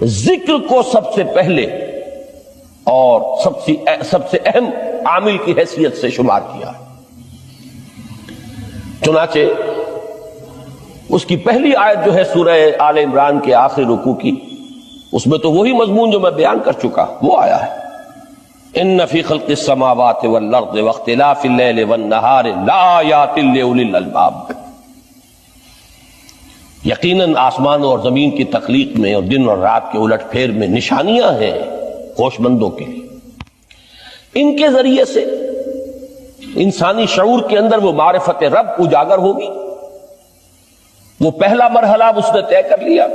ذکر کو سب سے پہلے اور سب سے اہم عامل کی حیثیت سے شمار کیا ہے۔ چنانچہ اس کی پہلی آیت جو ہے سورہ آل عمران کے آخری رکوع کی، اس میں تو وہی مضمون جو میں بیان کر چکا وہ آیا ہے، ان فی خلق السماوات والارض واختلاف اللیل والنہار لآیات لأولی الالباب۔ یقیناً آسمانوں اور زمین کی تخلیق میں اور دن اور رات کے الٹ پھیر میں نشانیاں ہیں ہوش مندوں کے لیے۔ ان کے ذریعے سے انسانی شعور کے اندر وہ معرفت رب اجاگر ہوگی۔ وہ پہلا مرحلہ اس نے طے کر لیا،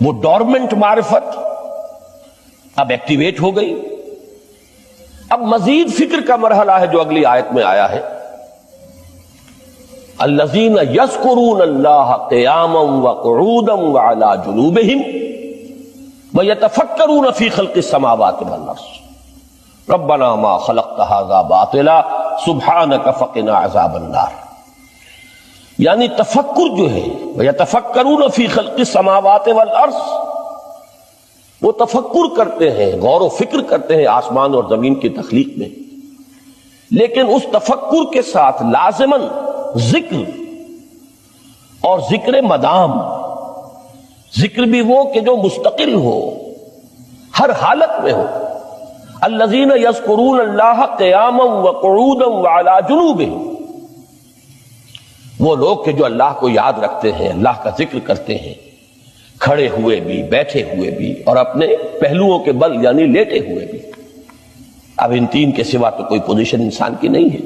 وہ ڈورمنٹ معرفت اب ایکٹیویٹ ہو گئی۔ اب مزید فکر کا مرحلہ ہے جو اگلی آیت میں آیا ہے، الذین یذکرون اللہ قیاما وقعودا وعلی جنوبہم ویتفکرون فی خلق السماوات والارض ربنا ما خلقت ھذا باطلا سبحانک فقنا عذاب النار۔ یعنی تفکر جو ہے ویتفکرون فی خلق السماوات والارض، وہ تفکر کرتے ہیں، غور و فکر کرتے ہیں آسمان اور زمین کی تخلیق میں، لیکن اس تفکر کے ساتھ لازماً ذکر، اور ذکر مدام، ذکر بھی وہ کہ جو مستقل ہو، ہر حالت میں ہو۔ الذین یذکرون اللہ قیاما وقعودا وعلی جنوبہم، وہ لوگ کہ جو اللہ کو یاد رکھتے ہیں، اللہ کا ذکر کرتے ہیں، کھڑے ہوئے بھی، بیٹھے ہوئے بھی، اور اپنے پہلوؤں کے بل یعنی لیٹے ہوئے بھی۔ اب ان تین کے سوا تو کوئی پوزیشن انسان کی نہیں ہے،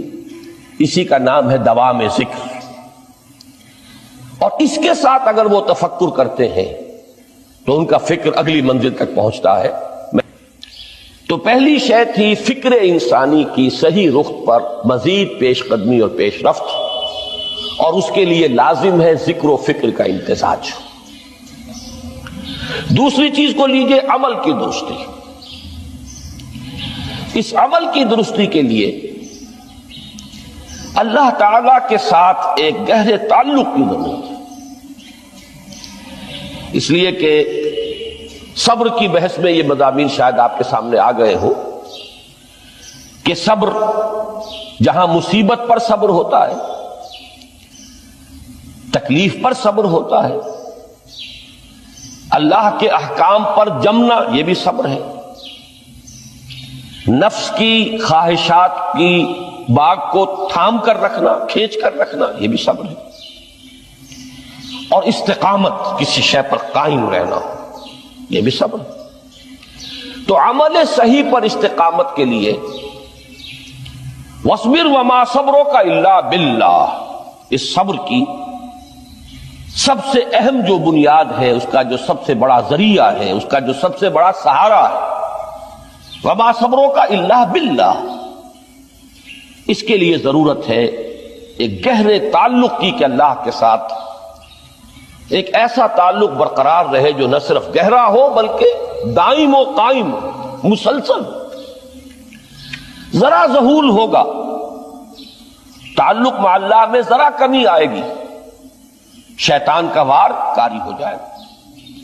اسی کا نام ہے دوام ذکر۔ اور اس کے ساتھ اگر وہ تفکر کرتے ہیں تو ان کا فکر اگلی منزل تک پہنچتا ہے۔ تو پہلی شے تھی فکر انسانی کی صحیح رخ پر مزید پیش قدمی اور پیش رفت، اور اس کے لیے لازم ہے ذکر و فکر کا امتزاج۔ دوسری چیز کو لیجئے عمل کی درستی۔ اس عمل کی درستی کے لیے اللہ تعالی کے ساتھ ایک گہرے تعلق کی ضرورت ہے، اس لیے کہ صبر کی بحث میں یہ مضامین شاید آپ کے سامنے آ گئے ہو کہ صبر، جہاں مصیبت پر صبر ہوتا ہے، تکلیف پر صبر ہوتا ہے، اللہ کے احکام پر جمنا یہ بھی صبر ہے، نفس کی خواہشات کی باغ کو تھام کر رکھنا، کھینچ کر رکھنا یہ بھی صبر ہے، اور استقامت، کسی شے پر قائم رہنا یہ بھی صبر ہے۔ تو عمل صحیح پر استقامت کے لیے وَاصْبِرْ وَمَا صَبْرُكَ إِلَّا بِاللَّهِ، اس صبر کی سب سے اہم جو بنیاد ہے، اس کا جو سب سے بڑا ذریعہ ہے، اس کا جو سب سے بڑا سہارا ہے، وَمَا صَبْرُكَ إِلَّا بِاللَّهِ، اس کے لیے ضرورت ہے ایک گہرے تعلق کی کہ اللہ کے ساتھ ایک ایسا تعلق برقرار رہے جو نہ صرف گہرا ہو بلکہ دائم و قائم، مسلسل۔ ذرا ذہول ہوگا تعلق مع اللہ میں، ذرا کمی آئے گی، شیطان کا وار کاری ہو جائے گا۔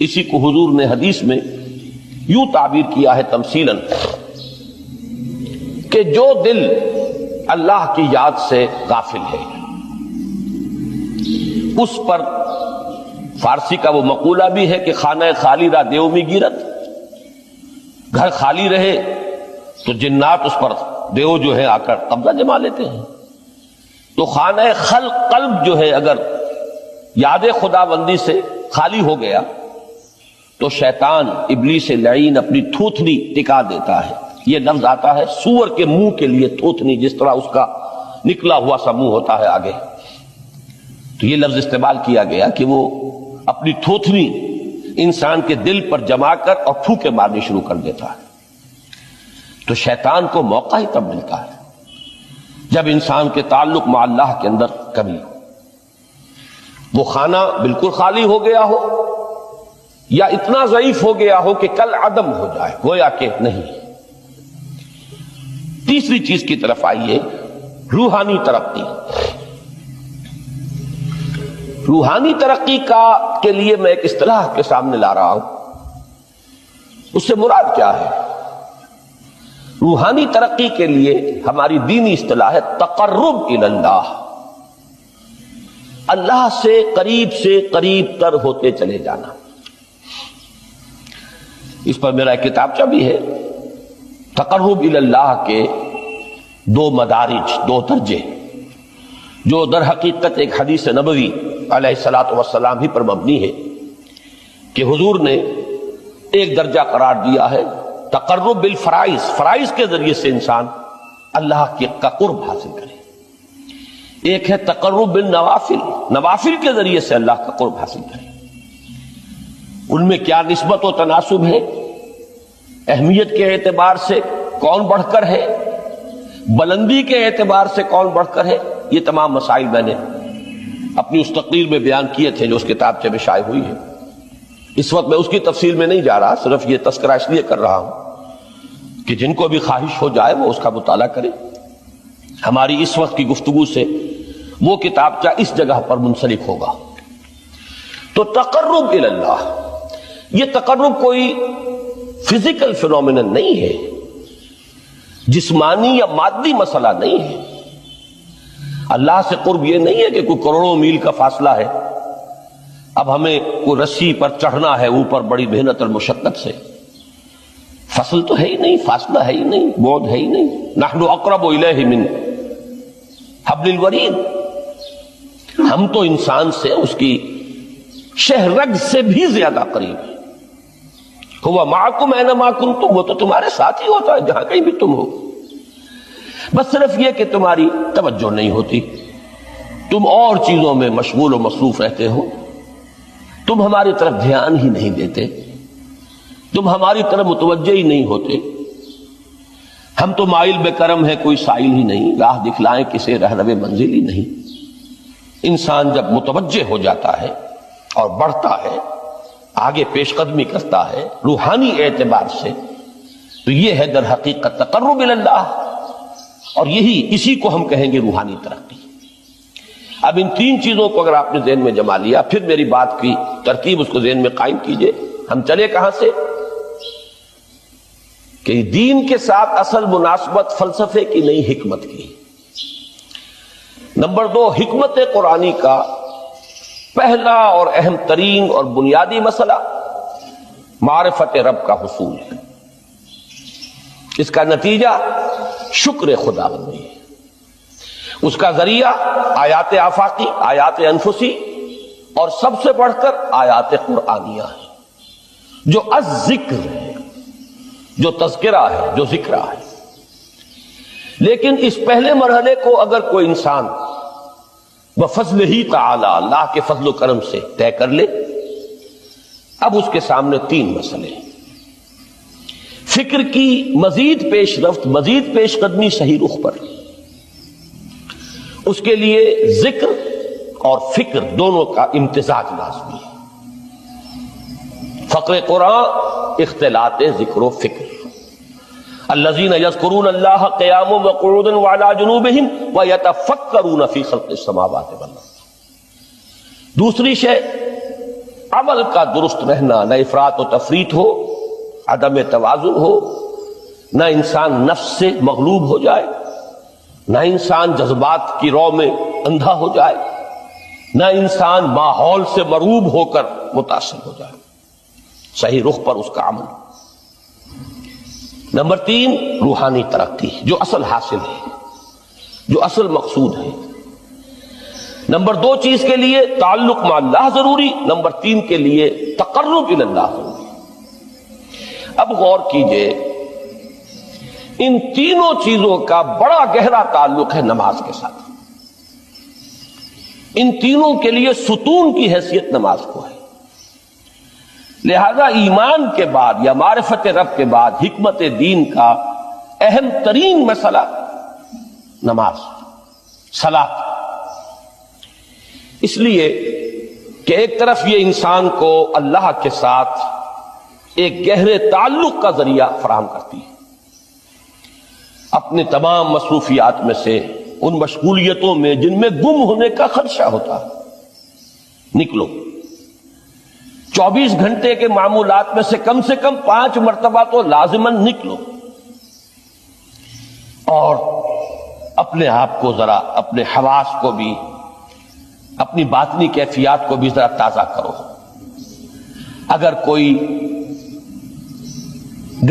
اسی کو حضور نے حدیث میں یوں تعبیر کیا ہے تمثیلاً کہ جو دل اللہ کی یاد سے غافل ہے، اس پر فارسی کا وہ مقولہ بھی ہے کہ خانہ خالی را دیو میں گیرت، گھر خالی رہے تو جنات اس پر دیو جو ہے آ کر قبضہ جما لیتے ہیں۔ تو خانہ قلب جو ہے اگر یاد خدا بندی سے خالی ہو گیا تو شیطان ابلیس لعین اپنی تھوتنی ٹکا دیتا ہے۔ یہ لفظ آتا ہے سور کے منہ کے لیے تھوتنی، جس طرح اس کا نکلا ہوا سا منہ ہوتا ہے آگے، تو یہ لفظ استعمال کیا گیا کہ وہ اپنی تھوتنی انسان کے دل پر جما کر اور پھوکے مارنی شروع کر دیتا ہے۔ تو شیطان کو موقع ہی تب ملتا ہے جب انسان کے تعلق مع اللہ کے اندر کمی ہو، وہ خانہ بالکل خالی ہو گیا ہو یا اتنا ضعیف ہو گیا ہو کہ کل عدم ہو جائے، گویا کہ نہیں۔ تیسری چیز کی طرف آئیے، روحانی ترقی۔ روحانی ترقی کے لیے میں ایک اصطلاح کے سامنے لا رہا ہوں اس سے مراد کیا ہے؟ روحانی ترقی کے لیے ہماری دینی اصطلاح ہے تقرب الی اللہ، اللہ سے قریب تر ہوتے چلے جانا۔ اس پر میرا ایک کتابچہ بھی ہے، تقرب الی اللہ کے 2 مدارج، 2 درجے، جو در حقیقت ایک حدیث نبوی علیہ الصلوۃ والسلام ہی پر مبنی ہے کہ حضور نے ایک درجہ قرار دیا ہے تقرب بالفرائض، فرائض کے ذریعے سے انسان اللہ کا قرب حاصل کرے۔ ایک ہے تقرب بالنوافل، نوافل کے ذریعے سے اللہ کا قرب حاصل کرے۔ ان میں کیا نسبت و تناسب ہے، اہمیت کے اعتبار سے کون بڑھ کر ہے، بلندی کے اعتبار سے کون بڑھ کر ہے، یہ تمام مسائل میں نے اپنی اس تقریر میں بیان کیے تھے جو اس کتابچے میں شائع ہوئی ہے۔ اس وقت میں اس کی تفصیل میں نہیں جا رہا، صرف یہ تذکرہ اس لیے کر رہا ہوں کہ جن کو بھی خواہش ہو جائے وہ اس کا مطالعہ کرے۔ ہماری اس وقت کی گفتگو سے وہ کتابچہ اس جگہ پر منسلک ہوگا۔ تو تقرب الی اللہ، یہ تقرب کوئی فزیکل فینومینن نہیں ہے، جسمانی یا مادی مسئلہ نہیں ہے۔ اللہ سے قرب یہ نہیں ہے کہ کوئی کروڑوں میل کا فاصلہ ہے، اب ہمیں کوئی رسی پر چڑھنا ہے اوپر بڑی محنت اور مشقت سے، فصل تو ہے ہی نہیں، فاصلہ ہے ہی نہیں، بعد ہے ہی نہیں۔ نحن اقرب الیہ من حبل الورید، ہم تو انسان سے اس کی شہرگ سے بھی زیادہ قریب ہیں۔ ہوا معکم اینما کنتم، وہ تو تمہارے ساتھ ہی ہوتا ہے جہاں کہیں بھی تم ہو، بس صرف یہ کہ تمہاری توجہ نہیں ہوتی، تم اور چیزوں میں مشغول و مصروف رہتے ہو، تم ہماری طرف دھیان ہی نہیں دیتے، تم ہماری طرف متوجہ ہی نہیں ہوتے۔ ہم تو مائل بے کرم ہے، کوئی سائل ہی نہیں، راہ دکھلائیں کسے رہنوے منزل ہی نہیں۔ انسان جب متوجہ ہو جاتا ہے اور بڑھتا ہے، آگے پیش قدمی کرتا ہے روحانی اعتبار سے، تو یہ ہے در حقیقت تقرب الی اللہ، اور اسی کو ہم کہیں گے روحانی ترقی۔ اب ان 3 چیزوں کو اگر آپ نے ذہن میں جما لیا، پھر میری بات کی ترتیب اس کو ذہن میں قائم کیجئے۔ ہم چلے کہاں سے؟ کہ دین کے ساتھ اصل مناسبت فلسفے کی نہیں، حکمت کی۔ نمبر 2، حکمت قرآنی کا پہلا اور اہم ترین اور بنیادی مسئلہ معرفت رب کا حصول ہے۔ اس کا نتیجہ شکر خدا بندی ہے، اس کا ذریعہ آیات آفاقی، آیات انفسی، اور سب سے بڑھ کر آیات قرآنیہ ہے، جو الذکر ہے، جو تذکرہ ہے، جو ذکرہ ہے۔ لیکن اس پہلے مرحلے کو اگر کوئی انسان بفضل ہی تعالی، اللہ کے فضل و کرم سے طے کر لے، اب اس کے سامنے 3 مسئلے ہیں۔ فکر کی مزید پیش رفت، مزید پیش قدمی صحیح رخ پر، اس کے لیے ذکر اور فکر دونوں کا امتزاج لازمی ہے۔ فقر قرآن اختلاط ذکر و فکر۔ الذین یذکرون اللہ قیاما وقعودا وعلی جنوبہم ویتفکرون فی خلق السماوات والارض۔ دوسری شے عمل کا درست رہنا، نہ افراط و تفریط ہو، عدم توازن ہو، نہ انسان نفس سے مغلوب ہو جائے، نہ انسان جذبات کی رو میں اندھا ہو جائے، نہ انسان ماحول سے مرعوب ہو کر متاثر ہو جائے، صحیح رخ پر اس کا عمل۔ نمبر 3، روحانی ترقی، جو اصل حاصل ہے، جو اصل مقصود ہے۔ نمبر 2 چیز کے لیے تعلق مع اللہ ضروری، نمبر 3 کے لیے تقرب الی اللہ ضروری۔ اب غور کیجئے، ان تینوں چیزوں کا بڑا گہرا تعلق ہے نماز کے ساتھ۔ ان تینوں کے لیے ستون کی حیثیت نماز کو ہے۔ لہذا ایمان کے بعد یا معرفت رب کے بعد حکمت دین کا اہم ترین مسئلہ نماز، صلاۃ۔ اس لیے کہ ایک طرف یہ انسان کو اللہ کے ساتھ ایک گہرے تعلق کا ذریعہ فراہم کرتی ہے، اپنے تمام مصروفیات میں سے ان مشغولیتوں میں جن میں گم ہونے کا خدشہ ہوتا ہے نکلو، 24 گھنٹے کے معمولات میں سے کم 5 مرتبہ تو لازماً نکلو اور اپنے آپ کو ذرا، اپنے حواس کو بھی، اپنی باطنی کیفیات کو بھی ذرا تازہ کرو۔ اگر کوئی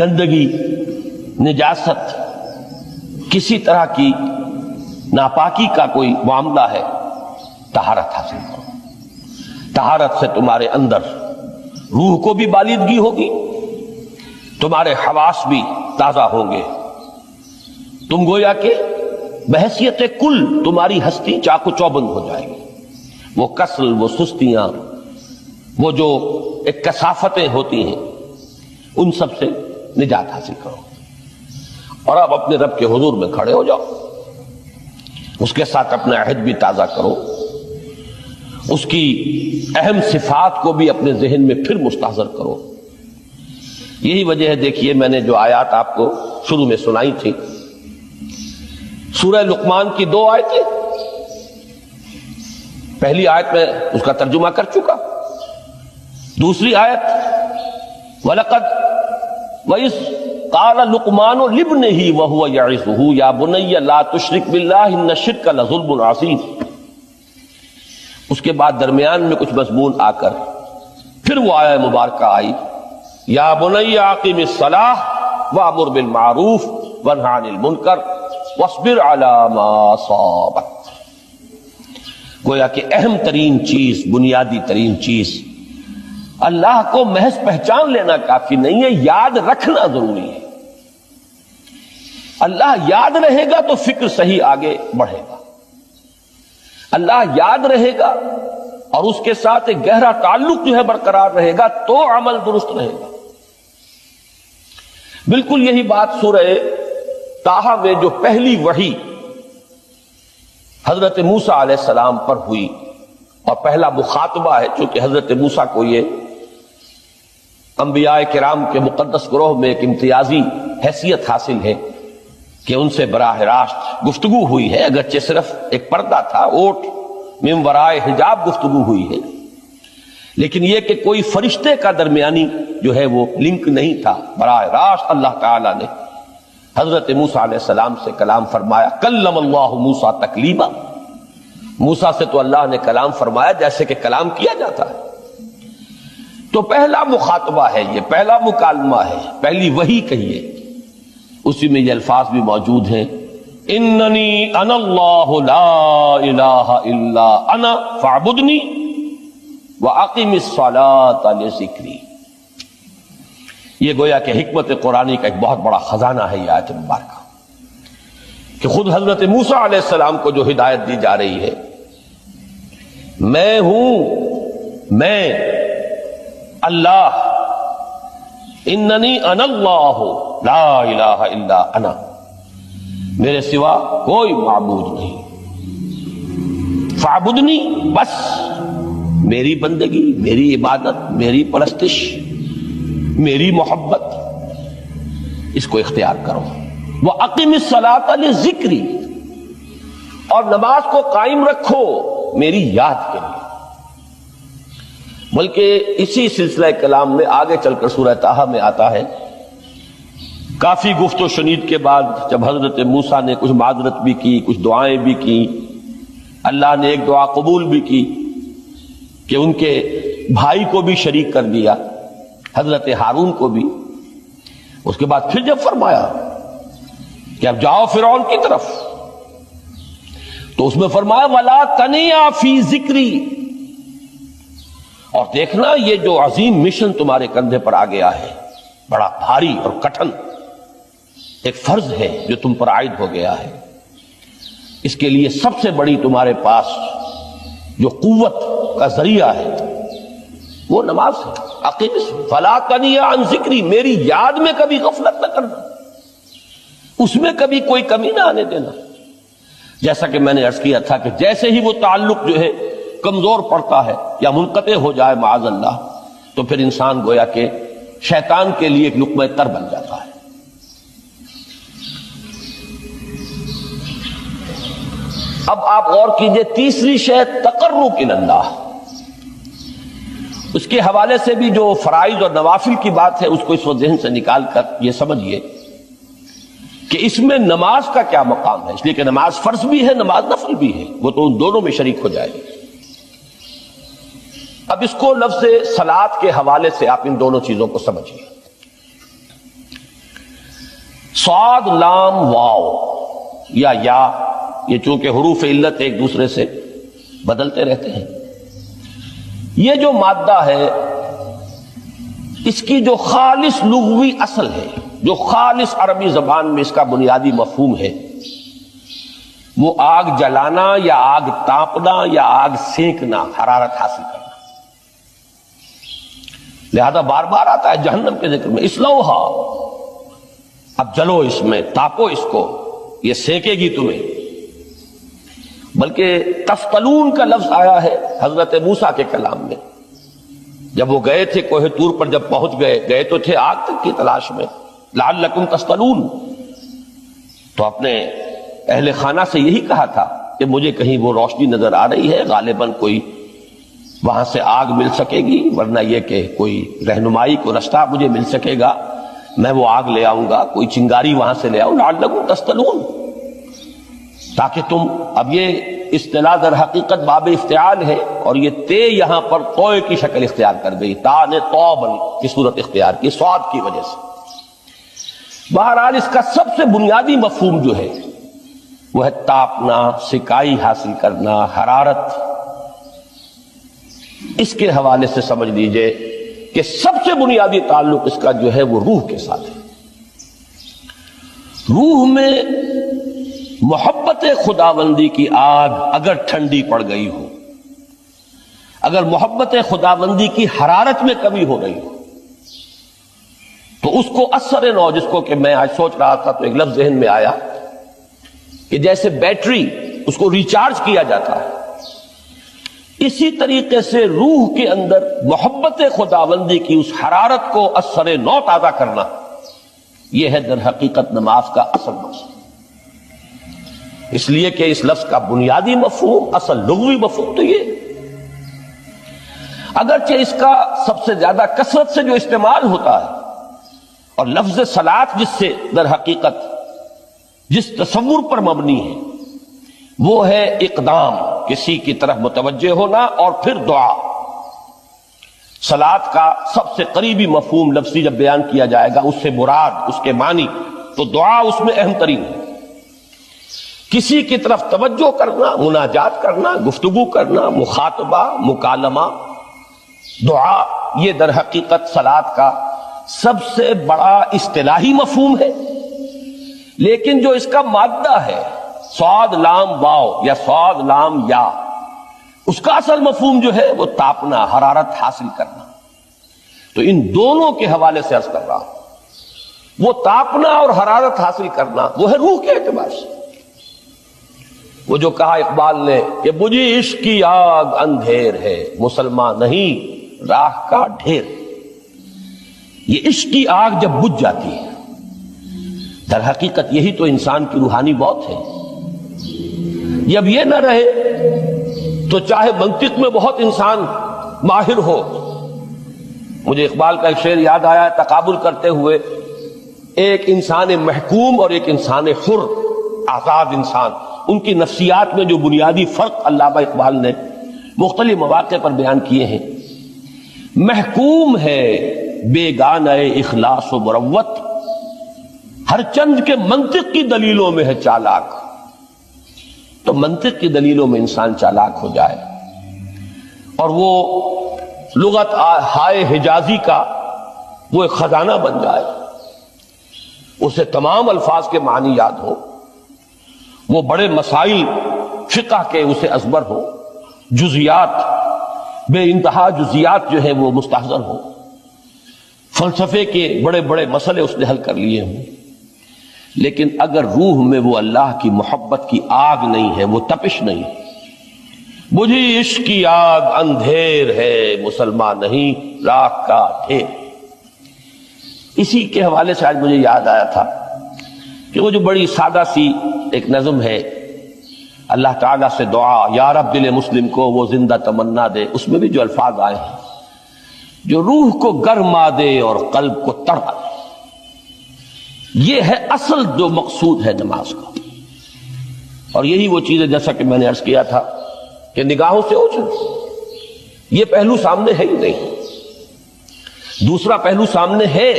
گندگی، نجاست، کسی طرح کی ناپاکی کا کوئی معاملہ ہے، طہارت حاصل کرو۔ طہارت سے تمہارے اندر روح کو بھی بالیدگی ہوگی، تمہارے حواس بھی تازہ ہوں گے، تم گویا کہ بحیثیت کل تمہاری ہستی چاق و چوبند ہو جائے گی۔ وہ کسل، وہ سستیاں، وہ جو ایک کثافتیں ہوتی ہیں، ان سب سے نجات حاصل کرو، اور اب اپنے رب کے حضور میں کھڑے ہو جاؤ، اس کے ساتھ اپنا عہد بھی تازہ کرو، اس کی اہم صفات کو بھی اپنے ذہن میں پھر مستحضر کرو۔ یہی وجہ ہے، دیکھیے میں نے جو آیات آپ کو شروع میں سنائی تھی، سورہ لقمان کی 2 آیتیں، پہلی آیت میں اس کا ترجمہ کر چکا، دوسری آیت وَلَقَدْ وَإِذْ قَالَ لُقْمَانُ لِابْنِهِ وَهُوَ يَعِظُهُ يَا بُنَيَّ لَا تُشْرِكْ بِاللَّهِ إِنَّ الشِّرْكَ لَظُلْمٌ عَظِيمٌ۔ اس کے بعد درمیان میں کچھ مضمون آ کر پھر وہ آیہ مبارکہ آئی، یا بنی اقیم الصلاۃ وامر بالمعروف وانہ عن المنکر واصبر علی ما اصابک۔ گویا کہ اہم ترین چیز، بنیادی ترین چیز، اللہ کو محض پہچان لینا کافی نہیں ہے، یاد رکھنا ضروری ہے۔ اللہ یاد رہے گا تو فکر صحیح آگے بڑھے گا، اللہ یاد رہے گا اور اس کے ساتھ ایک گہرا تعلق جو ہے برقرار رہے گا تو عمل درست رہے گا۔ بالکل یہی بات سورہ طٰہٰ میں جو پہلی وحی حضرت موسیٰ علیہ السلام پر ہوئی، اور پہلا مخاطبہ ہے، چونکہ حضرت موسیٰ کو یہ انبیاء کرام کے مقدس گروہ میں ایک امتیازی حیثیت حاصل ہے کہ ان سے براہ راست گفتگو ہوئی ہے، اگرچہ صرف ایک پردہ تھا، اوٹ من ورائے حجاب گفتگو ہوئی ہے، لیکن یہ کہ کوئی فرشتے کا درمیانی جو ہے وہ لنک نہیں تھا، براہ راست اللہ تعالیٰ نے حضرت موسیٰ علیہ السلام سے کلام فرمایا۔ کلم اللہ موسیٰ تکلیما، موسیٰ سے تو اللہ نے کلام فرمایا جیسے کہ کلام کیا جاتا ہے۔ تو پہلا مخاطبہ ہے، یہ پہلا مکالمہ ہے، پہلی وحی کہیے، اسی میں یہ الفاظ بھی موجود ہیں، اننی انا اللہ لا الہ الا انا فاعبدنی واقم الصلاۃ لذکری۔ یہ گویا کہ حکمت قرآنی کا ایک بہت بڑا خزانہ ہے یہ آیت مبارکہ، کہ خود حضرت موسیٰ علیہ السلام کو جو ہدایت دی جا رہی ہے، میں ہوں، میں اللہ، اننی انا اللہ لا الہ الا انا، میرے سوا کوئی معبود نہیں، فاعبدنی، بس میری بندگی، میری عبادت، میری پرستش، میری محبت، اس کو اختیار کرو۔ وَأَقِمِ الصَّلَاةَ لِذِكْرِي، اور نماز کو قائم رکھو میری یاد کے لیے۔ بلکہ اسی سلسلہ کلام میں آگے چل کر سورہ طٰہٰ میں آتا ہے، کافی گفت و شنید کے بعد جب حضرت موسیٰ نے کچھ معذرت بھی کی، کچھ دعائیں بھی کی، اللہ نے ایک دعا قبول بھی کی کہ ان کے بھائی کو بھی شریک کر دیا، حضرت ہارون کو بھی۔ اس کے بعد پھر جب فرمایا کہ اب جاؤ فرعون کی طرف، تو اس میں فرمایا وَلَا تَنِيَا فِي ذِكْرِي، اور دیکھنا یہ جو عظیم مشن تمہارے کندھے پر آ گیا ہے، بڑا بھاری اور کٹھن ایک فرض ہے جو تم پر عائد ہو گیا ہے، اس کے لیے سب سے بڑی تمہارے پاس جو قوت کا ذریعہ ہے وہ نماز ہے۔ اقیم فلا تنیا عن ذکری، میری یاد میں کبھی غفلت نہ کرنا، اس میں کبھی کوئی کمی نہ آنے دینا۔ جیسا کہ میں نے عرض کیا تھا کہ جیسے ہی وہ تعلق جو ہے کمزور پڑتا ہے یا منقطع ہو جائے معاذ اللہ، تو پھر انسان گویا کہ شیطان کے لیے ایک لقمہ تر بن جاتا ہے۔ اب آپ غور کیجئے، تیسری شے تقرب الی اللہ، اس کے حوالے سے بھی جو فرائض اور نوافل کی بات ہے اس کو اس وقت ذہن سے نکال کر یہ سمجھیے کہ اس میں نماز کا کیا مقام ہے، اس لیے کہ نماز فرض بھی ہے، نماز نفل بھی ہے، وہ تو ان دونوں میں شریک ہو جائے گی۔ اب اس کو لفظ صلاۃ کے حوالے سے آپ ان دونوں چیزوں کو سمجھیے۔ صاد لام واو یا یہ چونکہ حروف علت ایک دوسرے سے بدلتے رہتے ہیں، یہ جو مادہ ہے اس کی جو خالص لغوی اصل ہے، جو خالص عربی زبان میں اس کا بنیادی مفہوم ہے، وہ آگ جلانا یا آگ تاپنا یا آگ سینکنا، حرارت حاصل کرنا۔ لہذا بار بار آتا ہے جہنم کے ذکر میں اسلوہا، اب جلو اس میں، تاپو اس کو، یہ سینکے گی تمہیں۔ بلکہ تفتلون کا لفظ آیا ہے حضرت موسیٰ کے کلام میں، جب وہ گئے تھے کوہ طور پر، جب پہنچ گئے تو تھے آگ تک کی تلاش میں، لعلکم تفتلون، تو اپنے اہل خانہ سے یہی کہا تھا کہ مجھے کہیں وہ روشنی نظر آ رہی ہے، غالباً کوئی وہاں سے آگ مل سکے گی، ورنہ یہ کہ کوئی رہنمائی کو رستہ مجھے مل سکے گا، میں وہ آگ لے آؤں گا، کوئی چنگاری وہاں سے لے آؤں، لعلکم تفتلون، تاکہ تم، اب یہ اصطلاح در حقیقت باب افتعال ہے، اور یہ تے یہاں پر توئے کی شکل اختیار کر گئی، تا نے توبن کی صورت اختیار کی صاد کی وجہ سے۔ بہرحال اس کا سب سے بنیادی مفہوم جو ہے وہ ہے تاپنا، سکائی حاصل کرنا، حرارت۔ اس کے حوالے سے سمجھ لیجئے کہ سب سے بنیادی تعلق اس کا جو ہے وہ روح کے ساتھ ہے۔ روح میں محبت خداوندی کی آگ اگر ٹھنڈی پڑ گئی ہو، اگر محبت خداوندی کی حرارت میں کمی ہو رہی ہو، تو اس کو اثر نو، جس کو کہ میں آج سوچ رہا تھا تو ایک لفظ ذہن میں آیا کہ جیسے بیٹری اس کو ریچارج کیا جاتا ہے، اسی طریقے سے روح کے اندر محبت خداوندی کی اس حرارت کو اثر نو تازہ کرنا، یہ ہے در حقیقت نماز کا اصل مقصد۔ اس لیے کہ اس لفظ کا بنیادی مفہوم، اصل لغوی مفہوم تو یہ، اگرچہ اس کا سب سے زیادہ کثرت سے جو استعمال ہوتا ہے، اور لفظ صلاۃ جس سے در حقیقت جس تصور پر مبنی ہے وہ ہے اقدام، کسی کی طرف متوجہ ہونا اور پھر دعا۔ صلاۃ کا سب سے قریبی مفہوم لفظی جب بیان کیا جائے گا، اس سے مراد، اس کے معنی، تو دعا اس میں اہم ترین ہے۔ کسی کی طرف توجہ کرنا، مناجات کرنا، گفتگو کرنا، مخاطبہ، مکالمہ، دعا، یہ در حقیقت صلاۃ کا سب سے بڑا اصطلاحی مفہوم ہے۔ لیکن جو اس کا مادہ ہے، صاد لام واو یا صاد لام یا، اس کا اصل مفہوم جو ہے وہ تاپنا، حرارت حاصل کرنا۔ تو ان دونوں کے حوالے سے عرض کر رہا ہوں، وہ تاپنا اور حرارت حاصل کرنا وہ ہے روح کے اعتبار سے۔ وہ جو کہا اقبال نے کہ بجھی عشق کی آگ اندھیر ہے، مسلمان نہیں راہ کا ڈھیر۔ یہ عشق کی آگ جب بجھ جاتی ہے، در حقیقت یہی تو انسان کی روحانی موت ہے۔ جب یہ نہ رہے تو چاہے منطق میں بہت انسان ماہر ہو، مجھے اقبال کا ایک شعر یاد آیا تقابل کرتے ہوئے، ایک انسان محکوم اور ایک انسان حر، آزاد انسان، ان کی نفسیات میں جو بنیادی فرق علامہ اقبال نے مختلف مواقع پر بیان کیے ہیں۔ محکوم ہے بیگانہ اخلاص و مروت، ہر چند کے منطق کی دلیلوں میں ہے چالاک۔ تو منطق کی دلیلوں میں انسان چالاک ہو جائے اور وہ لغت ہائے حجازی کا وہ ایک خزانہ بن جائے، اسے تمام الفاظ کے معنی یاد ہو، وہ بڑے مسائل فقہ کے اسے ازبر ہو، جزیات، بے انتہا جزیات جو ہیں وہ مستحضر ہو، فلسفے کے بڑے بڑے مسئلے اس نے حل کر لیے ہوں، لیکن اگر روح میں وہ اللہ کی محبت کی آگ نہیں ہے، وہ تپش نہیں، بجھی عشق کی آگ اندھیر ہے، مسلمان نہیں راہ کا ڈھیر۔ اسی کے حوالے سے آج مجھے یاد آیا تھا کہ وہ جو بڑی سادہ سی ایک نظم ہے، اللہ تعالیٰ سے دعا، یا رب دل مسلم کو وہ زندہ تمنا دے، اس میں بھی جو الفاظ آئے ہیں جو روح کو گرما دے اور قلب کو تڑپا دے. یہ ہے اصل جو مقصود ہے نماز کا. اور یہی وہ چیز ہے جیسا کہ میں نے عرض کیا تھا کہ نگاہوں سے اوجھل، یہ پہلو سامنے ہے ہی نہیں. دوسرا پہلو سامنے ہے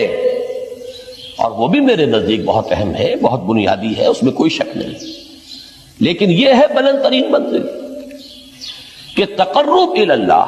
اور وہ بھی میرے نزدیک بہت اہم ہے، بہت بنیادی ہے، اس میں کوئی شک نہیں. لیکن یہ ہے بلند ترین منزل کہ تقرب الی اللہ.